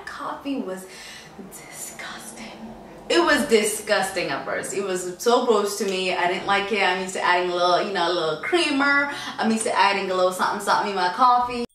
coffee was disgusting. It was disgusting at first. It was so gross to me. I didn't like it. I'm used to adding a little, a little creamer. I'm used to adding a little something in my coffee.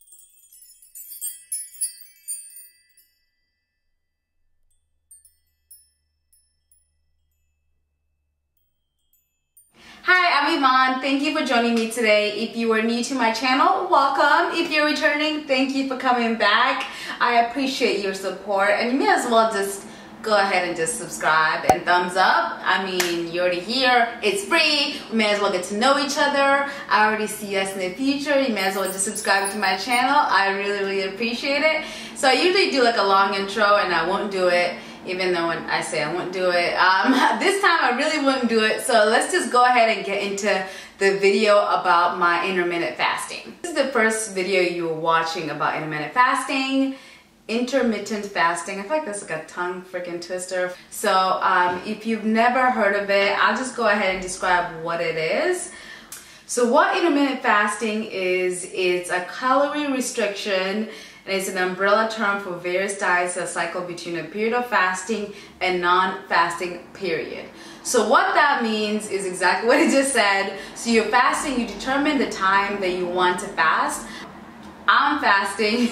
Hi, I'm Yvonne. Thank you for joining me today. If you are new to my channel, welcome. If you're returning, thank you for coming back. I appreciate your support, and you may as well just go ahead and just subscribe and thumbs up. I mean, you're already here. It's free. We may as well get to know each other. I already see us in the future. You may as well just subscribe to my channel. I really appreciate it. So I usually do like a long intro, and I won't do it. Even though when I say I won't do it, this time I really wouldn't do it. So let's just go ahead and get into the video about my intermittent fasting. This is the first video you were watching about intermittent fasting. Intermittent fasting. I feel like that's like a tongue freaking twister. So if you've never heard of it, I'll just go ahead and describe what it is. So what intermittent fasting is, it's a calorie restriction. And it's an umbrella term for various diets that cycle between a period of fasting and non-fasting period. So what that means is exactly what it just said. So you're fasting, you determine the time that you want to fast. I'm fasting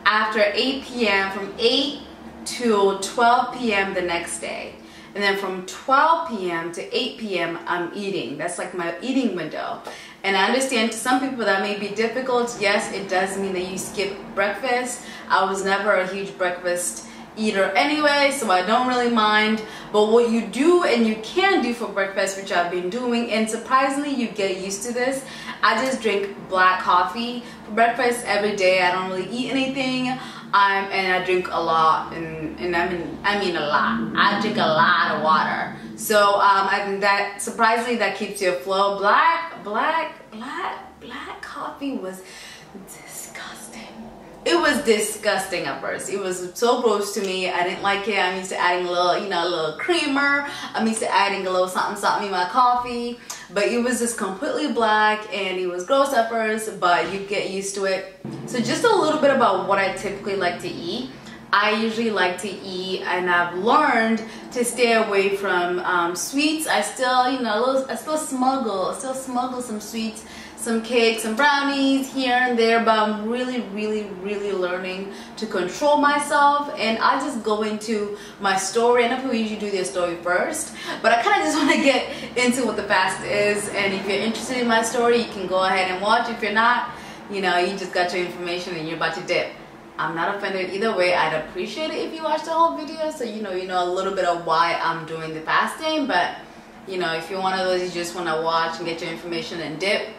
after 8 p.m. from 8 to 12 p.m. the next day. And then from 12 p.m. to 8 p.m. I'm eating. That's like my eating window. And I understand to some people that may be difficult. Yes, it does mean that you skip breakfast. I was never a huge breakfast eater anyway, so I don't really mind. But what you do and you can do for breakfast, which I've been doing, and surprisingly you get used to this, I just drink black coffee for breakfast every day. I don't really eat anything. And I drink a lot, and I mean a lot. I drink a lot of water. So I think that surprisingly that keeps you afloat. Black coffee was disgusting. It was disgusting at first. It was so gross to me. I didn't like it. I'm used to adding a little, a little creamer. I'm used to adding a little something in my coffee. But it was just completely black, and it was gross at first, but you get used to it. So just a little bit about what I typically like to eat. I usually like to eat, and I've learned to stay away from sweets. I still, I still smuggle some sweets, some cakes, some brownies here and there, but I'm really learning to control myself. And I just go into my story, and people usually do their story first, but I kind of just want to get into what the fast is. And if you're interested in my story, you can go ahead and watch. If you're not, you just got your information and you're about to dip. I'm not offended either way. I'd appreciate it if you watch the whole video, so you know a little bit of why I'm doing the fasting. But if you're one of those you just want to watch and get your information and dip,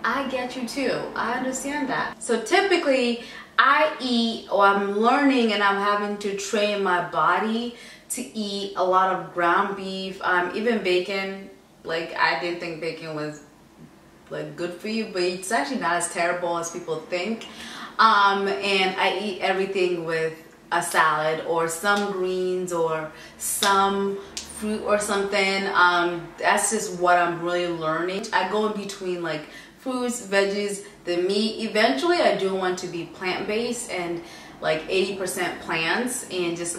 I get you too. I understand that. So typically I eat, or I'm learning and I'm having to train my body to eat a lot of ground beef, even bacon. Like, I didn't think bacon was like good for you, but it's actually not as terrible as people think. And I eat everything with a salad or some greens or some fruit or something. That's just what I'm really learning. I go in between like fruits, veggies, the meat. Eventually I do want to be plant-based and like 80% plants, and just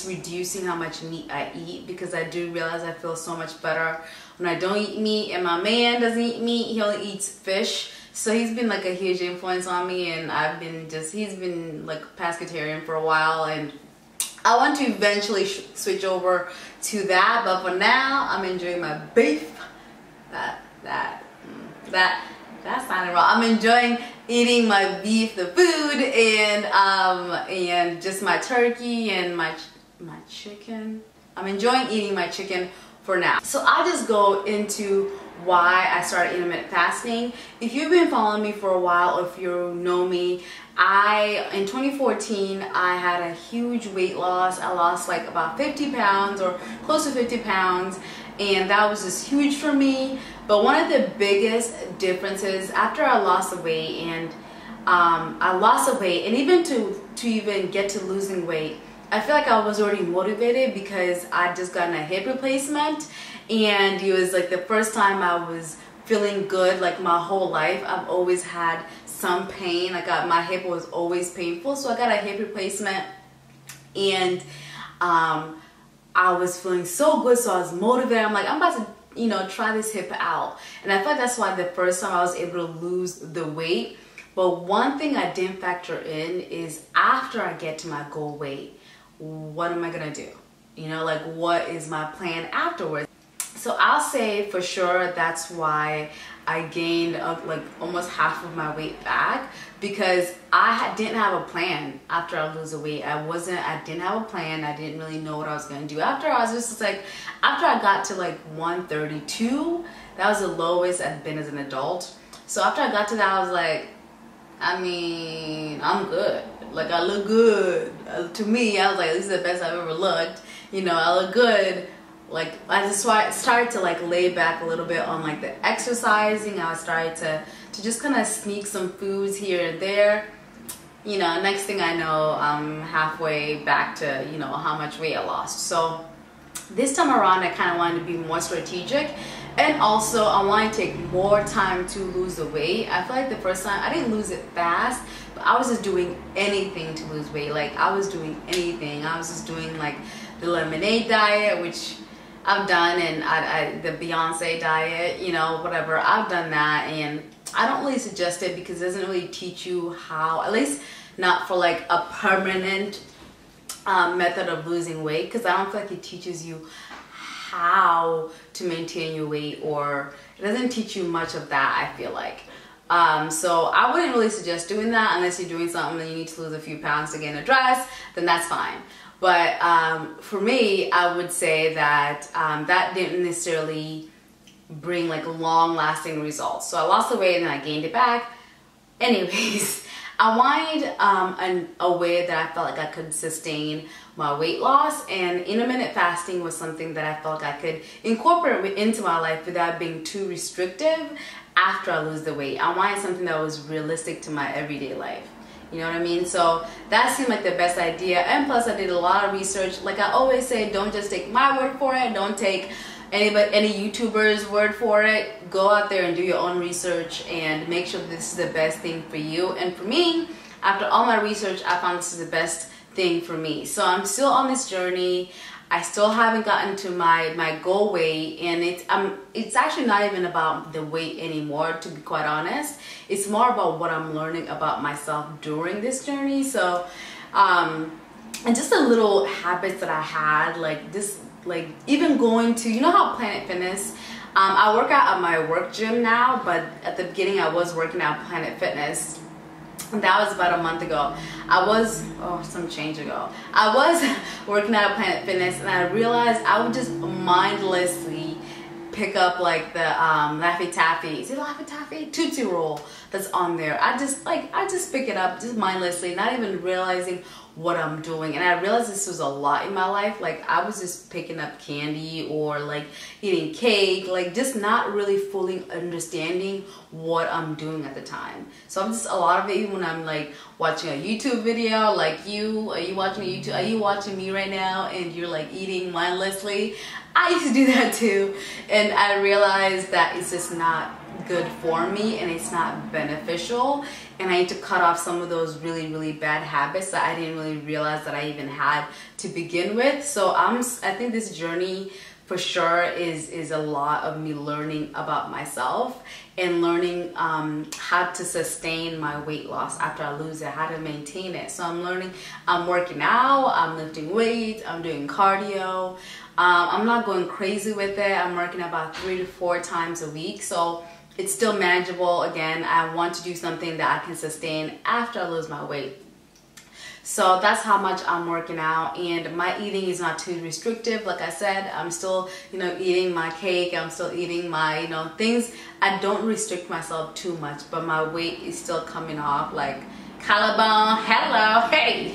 reducing how much meat I eat, because I do realize I feel so much better when I don't eat meat. And my man doesn't eat meat, he only eats fish. So he's been like a huge influence on me, and he's been like pescatarian for a while, and I want to eventually switch over to that, but for now I'm enjoying my beef. That's not wrong. I'm enjoying eating my beef, the food, and just my turkey and my chicken. I'm enjoying eating my chicken for now. So I'll just go into why I started intermittent fasting. If you've been following me for a while, or if you know me, in 2014 I had a huge weight loss. I lost like about 50 pounds or close to 50 pounds, and that was just huge for me. But one of the biggest differences after I lost the weight, and and even to even get to losing weight, I feel like I was already motivated because I just gotten a hip replacement, and it was like the first time I was feeling good like my whole life. I've always had some pain. Like my hip was always painful, so I got a hip replacement, and I was feeling so good, so I was motivated. I'm like, I'm about to, you know, try this hip out. And I feel like that's why the first time I was able to lose the weight. But one thing I didn't factor in is after I get to my goal weight, what am I gonna do? You know, like what is my plan afterwards? So I'll say for sure that's why I gained like almost half of my weight back, because I didn't have a plan after I lose the weight. I didn't have a plan. I didn't really know what I was gonna do. After I was just like, after I got to like 132, that was the lowest I've been as an adult. So after I got to that, I was like, I mean, I'm good. Like I look good. To me, I was like, this is the best I've ever looked. You know, I look good. Like I just started to like lay back a little bit on like the exercising. I started to just kind of sneak some foods here and there. You know, next thing I know, I'm halfway back to, you know, how much weight I lost. So this time around, I kind of wanted to be more strategic, and also I wanted to take more time to lose the weight. I feel like the first time I didn't lose it fast, but I was just doing anything to lose weight. Like I was doing anything. I was just doing like the lemonade diet, which I've done, and the Beyonce diet, you know, whatever. I've done that, and I don't really suggest it because it doesn't really teach you how, at least not for like a permanent method of losing weight, because I don't feel like it teaches you how to maintain your weight, or it doesn't teach you much of that, I feel like. So I wouldn't really suggest doing that unless you're doing something that you need to lose a few pounds to get in a dress, then that's fine. But for me, I would say that that didn't necessarily bring like long-lasting results. So I lost the weight and then I gained it back. Anyways, I wanted a way that I felt like I could sustain my weight loss, and intermittent fasting was something that I felt like I could incorporate into my life without being too restrictive after I lose the weight. I wanted something that was realistic to my everyday life. You know what I mean? So that seemed like the best idea. And plus I did a lot of research. Like I always say, don't just take my word for it. Don't take any YouTuber's word for it. Go out there and do your own research and make sure this is the best thing for you. And for me, after all my research, I found this is the best thing for me. So I'm still on this journey. I still haven't gotten to my goal weight, and it's actually not even about the weight anymore, to be quite honest. It's more about what I'm learning about myself during this journey. So and just the little habits that I had, like this, like even going to, you know how Planet Fitness, I work out at my work gym now, but at the beginning I was working out Planet Fitness. And that was about a month ago. I was working out at Planet Fitness, and I realized I would just mindlessly pick up like the Laffy Taffy, is it Laffy Taffy? Tootsie Roll that's on there. I just pick it up just mindlessly, not even realizing what I'm doing. And I realized this was a lot in my life. Like I was just picking up candy or like eating cake, like just not really fully understanding what I'm doing at the time. So I'm just, a lot of it, even when I'm like watching a YouTube video, like are you watching me right now and you're like eating mindlessly? I used to do that too, and I realized that it's just not good for me and it's not beneficial, and I need to cut off some of those really bad habits that I didn't really realize that I even had to begin with. So I think this journey for sure is a lot of me learning about myself and learning how to sustain my weight loss after I lose it, how to maintain it. So I'm working out, I'm lifting weights, I'm doing cardio. I'm not going crazy with it. I'm working about 3 to 4 times a week. So it's still manageable. Again, I want to do something that I can sustain after I lose my weight. So that's how much I'm working out, and my eating is not too restrictive. Like I said, I'm still, eating my cake. I'm still eating my, things. I don't restrict myself too much, but my weight is still coming off. Like, collarbone, hello, hey,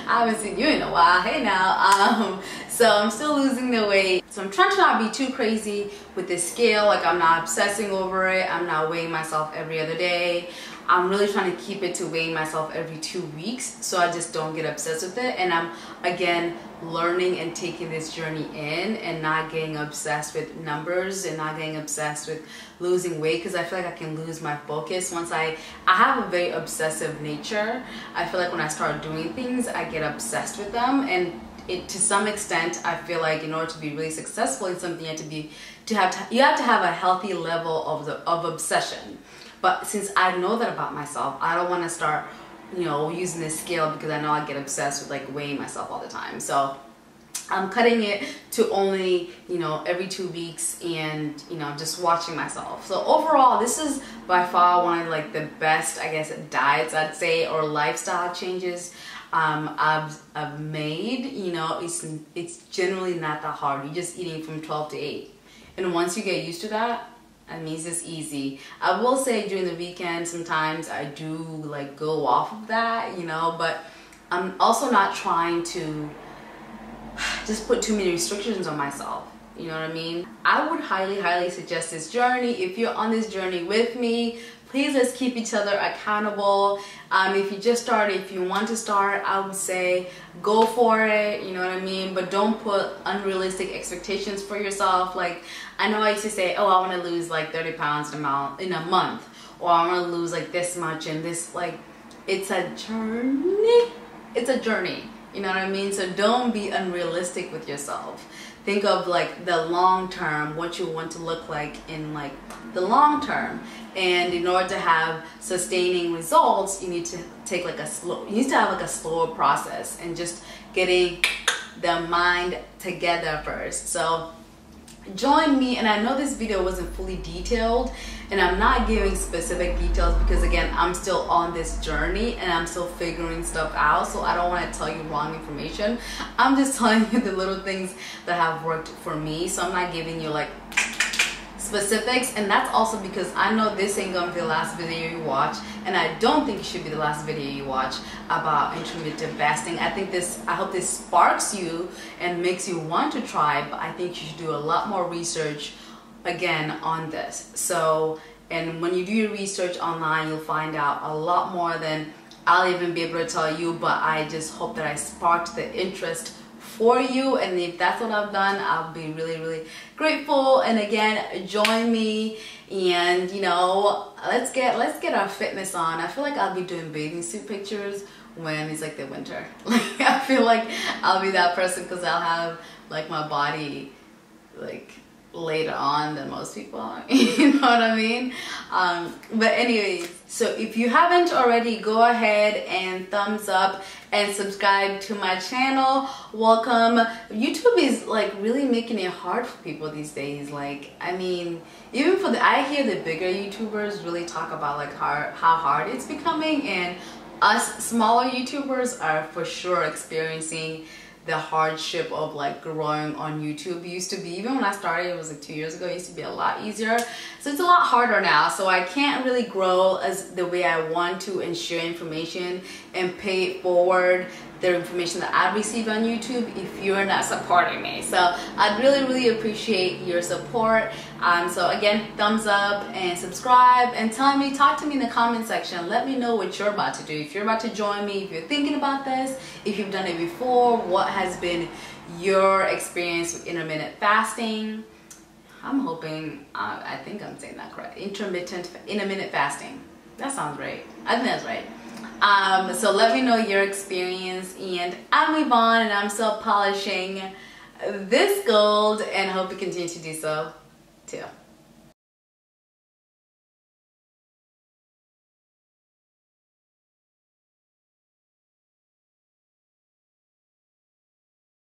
I haven't seen you in a while, hey now. So I'm still losing the weight. So I'm trying to not be too crazy with this scale. Like I'm not obsessing over it. I'm not weighing myself every other day I'm really trying to keep it to weighing myself every 2 weeks, so I just don't get obsessed with it. And I'm again learning and taking this journey in, and not getting obsessed with numbers and not getting obsessed with losing weight, because I feel like I can lose my focus once I have a very obsessive nature. I feel like when I start doing things, I get obsessed with them, and to some extent, I feel like in order to be really successful in something, you have to have a healthy level of obsession. But since I know that about myself, I don't want to start, you know, using this scale, because I know I get obsessed with like weighing myself all the time. So I'm cutting it to only, you know, every 2 weeks, and, you know, just watching myself. So overall, this is by far one of like the best, I guess, diets I'd say, or lifestyle changes I've made. You know, it's generally not that hard. You're just eating from 12 to 8, and once you get used to that, it means it's easy. I will say during the weekend sometimes I do like go off of that, you know, but I'm also not trying to just put too many restrictions on myself. You know what I mean? I would highly suggest this journey. If you're on this journey with me, please let's keep each other accountable. If you just started, if you want to start, I would say go for it, you know what I mean? But don't put unrealistic expectations for yourself. Like, I know I used to say, oh, I want to lose like 30 pounds in a month, or I want to lose like this much and this. Like, it's a journey. It's a journey, you know what I mean? So don't be unrealistic with yourself. Think of like the long term, what you want to look like in like the long term. And in order to have sustaining results, you need to take like you need to have like a slower process, and just getting the mind together first. So join me. And I know this video wasn't fully detailed, and I'm not giving specific details because again, I'm still on this journey and I'm still figuring stuff out, so I don't want to tell you wrong information. I'm just telling you the little things that have worked for me, so I'm not giving you like specifics. And that's also because I know this ain't gonna be the last video you watch, and I don't think it should be the last video you watch about intermittent fasting. I hope this sparks you and makes you want to try, but I think you should do a lot more research again on this. So, and when you do your research online, you'll find out a lot more than I'll even be able to tell you, but I just hope that I sparked the interest for you. And if that's what I've done, I'll be really grateful. And again, join me, and you know, let's get our fitness on. I feel like I'll be doing bathing suit pictures when it's like the winter. Like, I feel like I'll be that person, because I'll have like my body like later on than most people are. You know what I mean? But anyways, so if you haven't already, go ahead and thumbs up and subscribe to my channel. Welcome. YouTube is like really making it hard for people these days. Like, I mean, even for I hear the bigger YouTubers really talk about like how hard it's becoming, and us smaller YouTubers are for sure experiencing the hardship of like growing on YouTube. It used to be, even when I started, it was like 2 years ago, it used to be a lot easier. So it's a lot harder now. So I can't really grow as the way I want to and share information and pay it forward the information that I receive on YouTube if you're not supporting me. So I'd really appreciate your support. So again, thumbs up and subscribe, and talk to me in the comment section. Let me know what you're about to do. If you're about to join me, if you're thinking about this, if you've done it before, what has been your experience with intermittent fasting? I'm hoping, I think I'm saying that correct. Intermittent fasting. That sounds right. I think that's right. So let me know your experience, and I'm Yvonne, and I'm still polishing this gold, and hope you continue to do so too.